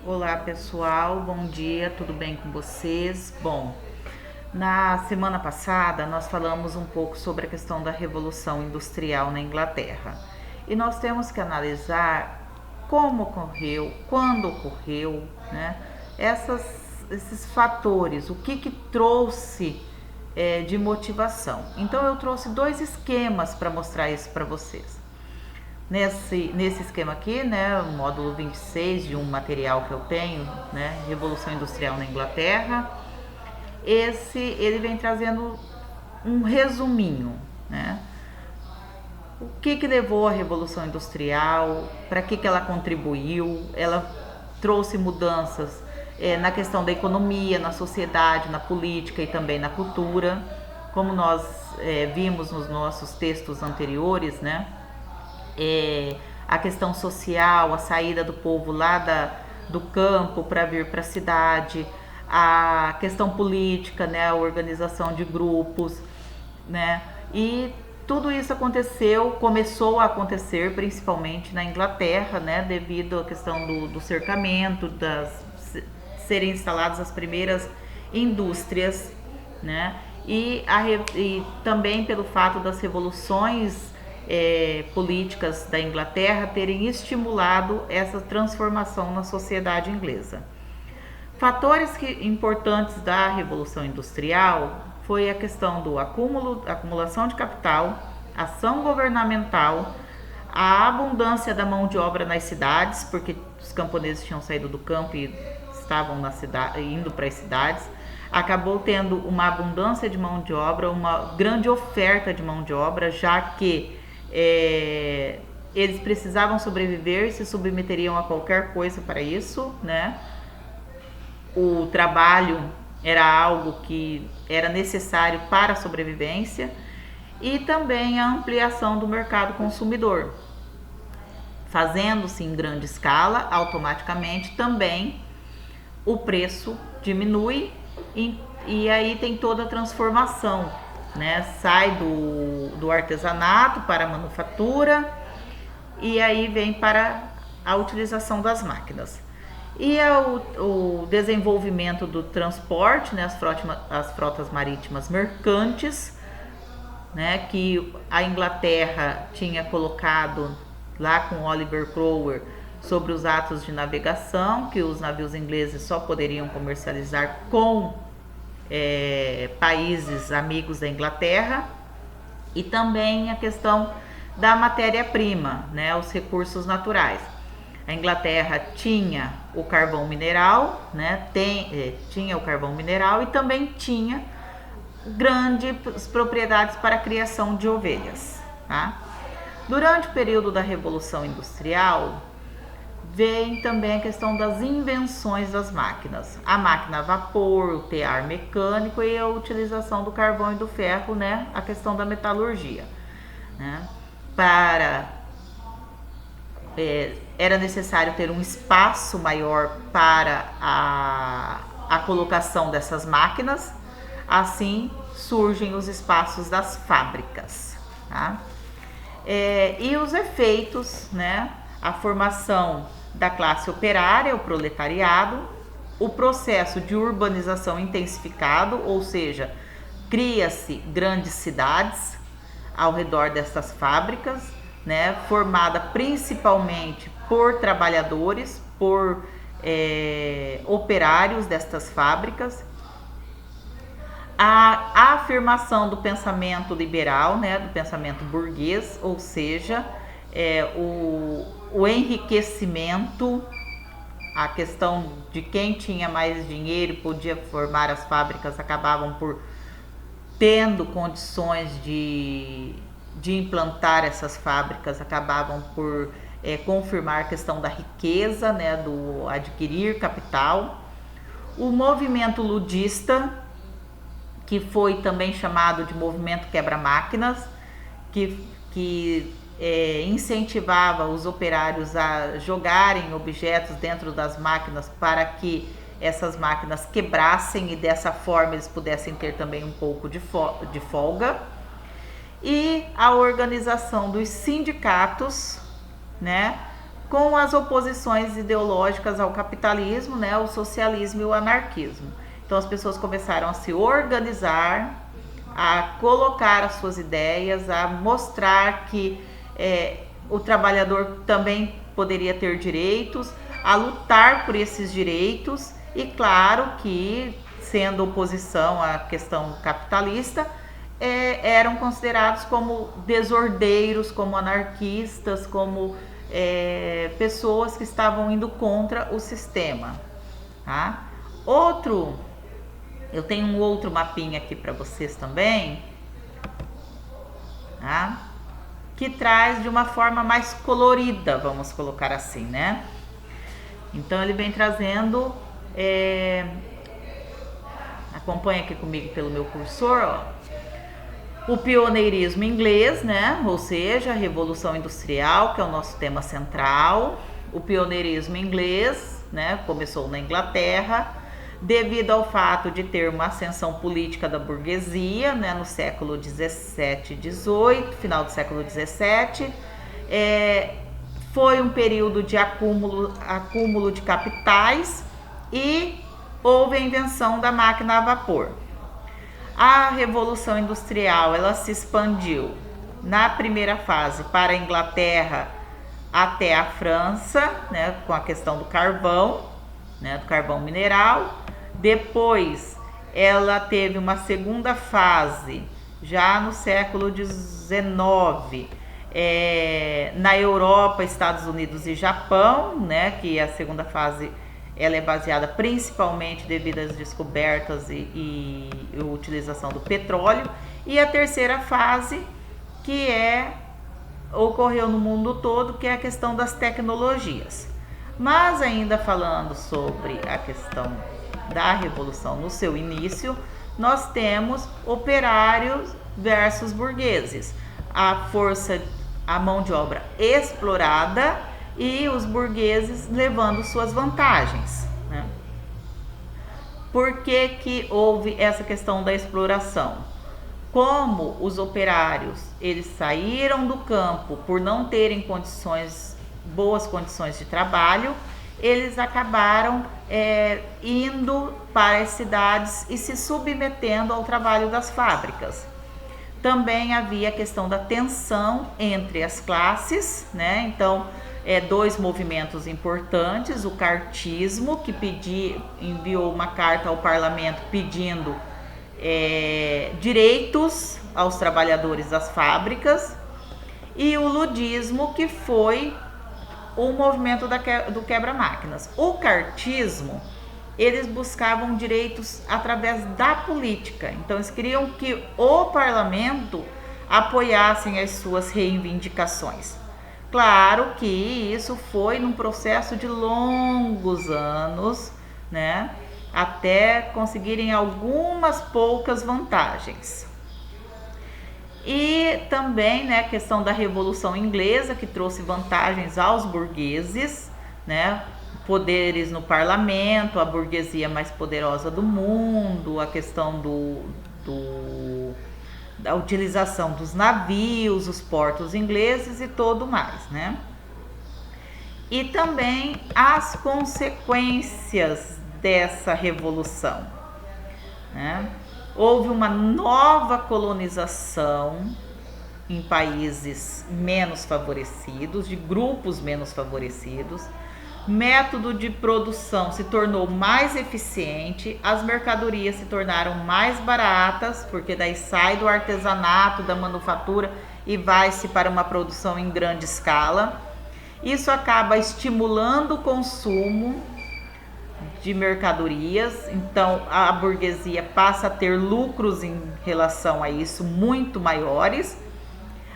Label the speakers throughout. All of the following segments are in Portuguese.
Speaker 1: Olá pessoal, bom dia, tudo bem com vocês? Bom, na semana passada nós falamos um pouco sobre a questão da Revolução Industrial na Inglaterra e nós temos que analisar como ocorreu, quando ocorreu, né? Esses fatores, o que trouxe de motivação. Então eu trouxe dois esquemas para mostrar isso para vocês. Nesse esquema aqui, né, o módulo 26 de um material que eu tenho, né, Revolução Industrial na Inglaterra, ele vem trazendo um resuminho, né, o que levou à Revolução Industrial, para que ela contribuiu, ela trouxe mudanças na questão da economia, na sociedade, na política e também na cultura, como nós vimos nos nossos textos anteriores, né, a questão social, a saída do povo lá do campo para vir para a cidade, a questão política, né, a organização de grupos, né, e tudo isso começou a acontecer principalmente na Inglaterra, né, devido à questão do cercamento, serem instaladas as primeiras indústrias, né, e também pelo fato das revoluções políticas da Inglaterra terem estimulado essa transformação na sociedade inglesa. Fatores importantes da Revolução Industrial foi a questão do acumulação de capital, ação governamental, a abundância da mão de obra nas cidades, porque os camponeses tinham saído do campo e estavam indo para as cidades. Acabou tendo uma abundância de mão de obra, uma grande oferta de mão de obra, já que eles precisavam sobreviver, se submeteriam a qualquer coisa para isso, né? O trabalho era algo que era necessário para a sobrevivência, e também a ampliação do mercado consumidor, fazendo-se em grande escala, automaticamente também o preço diminui e aí tem toda a transformação, né? Sai do artesanato para a manufatura e aí vem para a utilização das máquinas. E o desenvolvimento do transporte, né? As frotas marítimas mercantes, né? Que a Inglaterra tinha colocado lá com Oliver Cromwell sobre os atos de navegação, que os navios ingleses só poderiam comercializar com países amigos da Inglaterra, e também a questão da matéria-prima, né, os recursos naturais. A Inglaterra tinha o carvão mineral, né, tinha o carvão mineral e também tinha grandes propriedades para a criação de ovelhas. Tá? Durante o período da Revolução Industrial, vem também a questão das invenções das máquinas. A máquina a vapor, o tear mecânico e a utilização do carvão e do ferro, né? A questão da metalurgia. Né? Era necessário ter um espaço maior para a colocação dessas máquinas. Assim surgem os espaços das fábricas. Tá? E os efeitos, né? A formação da classe operária, o proletariado, o processo de urbanização intensificado, ou seja, cria-se grandes cidades ao redor dessas fábricas, né, formada principalmente por trabalhadores, por operários destas fábricas, a afirmação do pensamento liberal, né, do pensamento burguês, ou seja, o enriquecimento, a questão de quem tinha mais dinheiro podia formar as fábricas, acabavam por tendo condições de implantar essas fábricas, acabavam por confirmar a questão da riqueza, né, do adquirir capital. O movimento ludista, que foi também chamado de movimento quebra-máquinas, que incentivava os operários a jogarem objetos dentro das máquinas para que essas máquinas quebrassem e dessa forma eles pudessem ter também um pouco de folga. E a organização dos sindicatos, né, com as oposições ideológicas ao capitalismo, né, o socialismo e o anarquismo. Então as pessoas começaram a se organizar, a colocar as suas ideias, a mostrar que o trabalhador também poderia ter direitos, a lutar por esses direitos e claro que, sendo oposição à questão capitalista, eram considerados como desordeiros, como anarquistas, como pessoas que estavam indo contra o sistema. Tá? Eu tenho um outro mapinha aqui para vocês também, tá? Que traz de uma forma mais colorida, vamos colocar assim, né? Então ele vem trazendo, acompanha aqui comigo pelo meu cursor, ó, o pioneirismo inglês, né? Ou seja, a Revolução Industrial, que é o nosso tema central. O pioneirismo inglês, né? Começou na Inglaterra, devido ao fato de ter uma ascensão política da burguesia, né, no século 17 e 18, final do século 17, foi um período de acúmulo de capitais e houve a invenção da máquina a vapor. A Revolução Industrial, ela se expandiu na primeira fase para a Inglaterra até a França, né, com a questão do carvão, né, do carvão mineral. Depois ela teve uma segunda fase já no século XIX, na Europa, Estados Unidos e Japão, né, que a segunda fase ela é baseada principalmente devido às descobertas e utilização do petróleo. E a terceira fase, que ocorreu no mundo todo, que é a questão das tecnologias. Mas ainda falando sobre a questão da revolução no seu início, nós temos operários versus burgueses, a mão de obra explorada e os burgueses levando suas vantagens, né? Por que houve essa questão da exploração? Como os operários eles saíram do campo por não terem boas condições de trabalho, eles acabaram indo para as cidades e se submetendo ao trabalho das fábricas. Também havia a questão da tensão entre as classes, né? Então, dois movimentos importantes, o cartismo, que enviou uma carta ao parlamento pedindo direitos aos trabalhadores das fábricas, e o ludismo, que foi o movimento do quebra-máquinas. O cartismo, eles buscavam direitos através da política. Então, eles queriam que o parlamento apoiasse as suas reivindicações. Claro que isso foi num processo de longos anos, né, até conseguirem algumas poucas vantagens. E também, né, a questão da Revolução Inglesa, que trouxe vantagens aos burgueses, né, poderes no parlamento, a burguesia mais poderosa do mundo, a questão da utilização dos navios, os portos ingleses e tudo mais, né? E também as consequências dessa revolução, né? Houve uma nova colonização em países menos favorecidos, de grupos menos favorecidos. Método de produção se tornou mais eficiente, as mercadorias se tornaram mais baratas, porque daí sai do artesanato, da manufatura e vai-se para uma produção em grande escala. Isso acaba estimulando o consumo de mercadorias, então a burguesia passa a ter lucros em relação a isso muito maiores.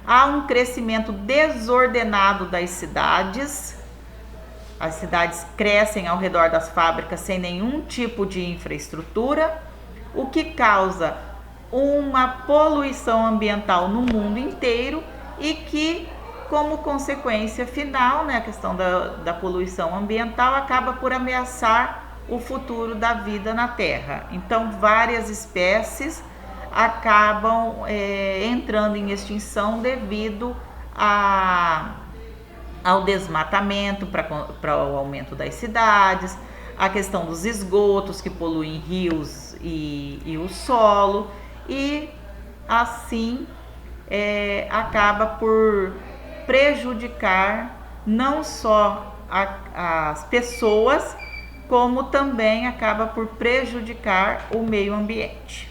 Speaker 1: Há um crescimento desordenado das cidades. As cidades crescem ao redor das fábricas sem nenhum tipo de infraestrutura, o que causa uma poluição ambiental no mundo inteiro e que, como consequência final, né, a questão da poluição ambiental acaba por ameaçar o futuro da vida na Terra. Então, várias espécies acabam entrando em extinção devido ao desmatamento para o aumento das cidades, a questão dos esgotos que poluem rios e o solo, e assim acaba por prejudicar não só as pessoas, como também acaba por prejudicar o meio ambiente.